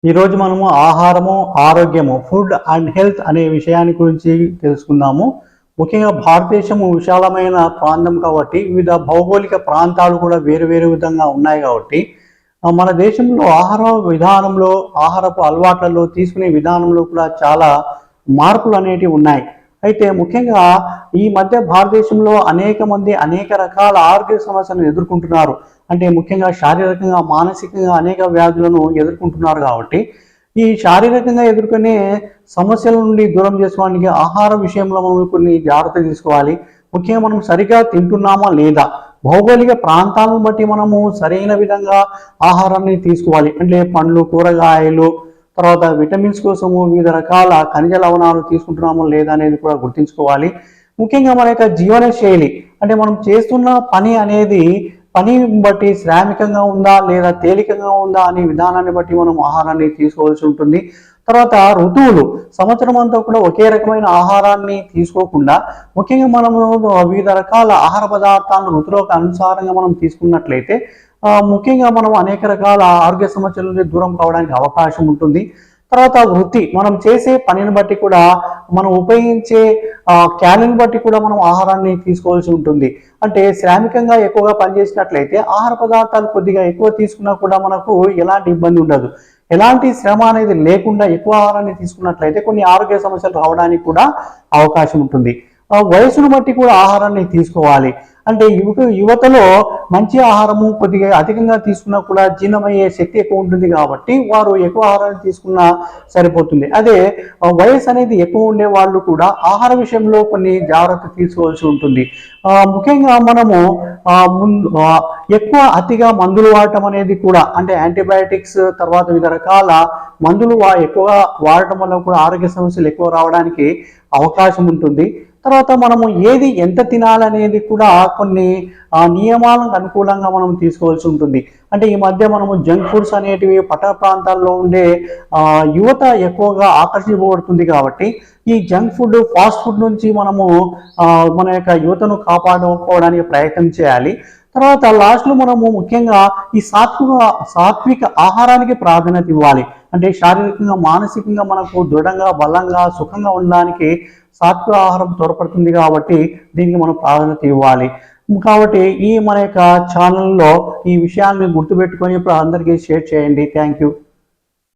ఈరోజు మనము ఆహారము ఆరోగ్యము ఫుడ్ అండ్ హెల్త్ అనే విషయాన్ని గురించి తెలుసుకుందాము. ముఖ్యంగా భారతదేశము విశాలమైన ప్రాంతం కాబట్టి వివిధ భౌగోళిక ప్రాంతాలు కూడా వేరు వేరు విధంగా ఉన్నాయి కాబట్టి మన దేశంలో ఆహార విధానంలో ఆహారపు అలవాట్లలో తీసుకునే విధానంలో కూడా చాలా మార్పులు అనేటివి ఉన్నాయి. అయితే ముఖ్యంగా ఈ మధ్య భారతదేశంలో అనేక మంది అనేక రకాల ఆరోగ్య సమస్యలను ఎదుర్కొంటున్నారు. అంటే ముఖ్యంగా శారీరకంగా మానసికంగా అనేక వ్యాధులను ఎదుర్కొంటున్నారు కాబట్టి ఈ శారీరకంగా ఎదుర్కొనే సమస్యల నుండి దూరం చేసుకోవడానికి ఆహార విషయంలో మనం కొన్ని జాగ్రత్తలు తీసుకోవాలి. ముఖ్యంగా మనం సరిగా తింటున్నామా లేదా, భౌగోళిక ప్రాంతాలను బట్టి మనము సరైన విధంగా ఆహారాన్ని తీసుకోవాలి. అంటే పండ్లు కూరగాయలు తర్వాత విటమిన్స్ కోసము వివిధ రకాల ఖనిజ లవణాలు తీసుకుంటున్నామో లేదా అనేది కూడా గుర్తుంచుకోవాలి. ముఖ్యంగా మన యొక్క జీవన శైలి అంటే మనం చేస్తున్న పని అనేది పని బట్టి శ్రామికంగా ఉందా లేదా తేలికగా ఉందా అనే విధానాన్ని బట్టి మనం ఆహారాన్ని తీసుకోవాల్సి ఉంటుంది. తర్వాత ఋతువులు సంవత్సరం అంతా కూడా ఒకే రకమైన ఆహారాన్ని తీసుకోకుండా ముఖ్యంగా మనము వివిధ రకాల ఆహార పదార్థాలను ఋతువులకు అనుసారంగా మనం తీసుకున్నట్లయితే ముఖ్యంగా మనం అనేక రకాల ఆరోగ్య సమస్యల నుండి దూరం కావడానికి అవకాశం ఉంటుంది. తర్వాత వృత్తి మనం చేసే పనిని బట్టి కూడా మనం ఉపయోగించే క్యాలరీని బట్టి కూడా మనం ఆహారాన్ని తీసుకోవాల్సి ఉంటుంది. అంటే శ్రామికంగా ఎక్కువగా పనిచేసినట్లయితే ఆహార పదార్థాలు కొద్దిగా ఎక్కువ తీసుకున్నా కూడా మనకు ఎలాంటి ఇబ్బంది ఉండదు. ఎలాంటి శ్రమ అనేది లేకుండా ఎక్కువ ఆహారాన్ని తీసుకున్నట్లయితే కొన్ని ఆరోగ్య సమస్యలు రావడానికి కూడా అవకాశం ఉంటుంది. వయసును బట్టి కూడా ఆహారాన్ని తీసుకోవాలి. అంటే యువతలో మంచి ఆహారము కొద్దిగా అధికంగా తీసుకున్నా కూడా జీర్ణమయ్యే శక్తి ఎక్కువ ఉంటుంది కాబట్టి వారు ఎక్కువ ఆహారాన్ని తీసుకున్నా సరిపోతుంది. అదే వయసు అనేది ఎక్కువ ఉండే వాళ్ళు కూడా ఆహార విషయంలో కొన్ని జాగ్రత్తలు తీసుకోవాల్సి ఉంటుంది. ముఖ్యంగా మనము ఎక్కువ అతిగా మందులు వాడటం అనేది కూడా అంటే యాంటీబయాటిక్స్ తర్వాత వివిధ రకాల మందులు ఎక్కువగా వాడటం వల్ల కూడా ఆరోగ్య సమస్యలు ఎక్కువ రావడానికి అవకాశం ఉంటుంది. తర్వాత మనము ఏది ఎంత తినాలనేది కూడా కొన్ని నియమాలకు అనుకూలంగా మనం తీసుకోవాల్సి ఉంటుంది. అంటే ఈ మధ్య మనము జంక్ ఫుడ్స్ అనేటివి పట్టణ ప్రాంతాల్లో ఉండే యువత ఎక్కువగా ఆకర్షించబడుతుంది కాబట్టి ఈ జంక్ ఫుడ్ ఫాస్ట్ ఫుడ్ నుంచి మనము మన యొక్క యువతను కాపాడుకోవడానికి ప్రయత్నం చేయాలి. తర్వాత లాస్ట్లో మనము ముఖ్యంగా ఈ సాత్విక ఆహారానికి ప్రాధాన్యత ఇవ్వాలి. అంటే శారీరకంగా మానసికంగా మనకు దృఢంగా బలంగా సుఖంగా ఉండడానికి సాత్విక ఆహారం తోడ్పడుతుంది కాబట్టి దీనికి మనం ప్రాధాన్యత ఇవ్వాలి. కాబట్టి మన యొక్క ఛానల్లో ఈ విషయాన్ని గుర్తుపెట్టుకొని ఇప్పుడు అందరికీ షేర్ చేయండి. Thank you.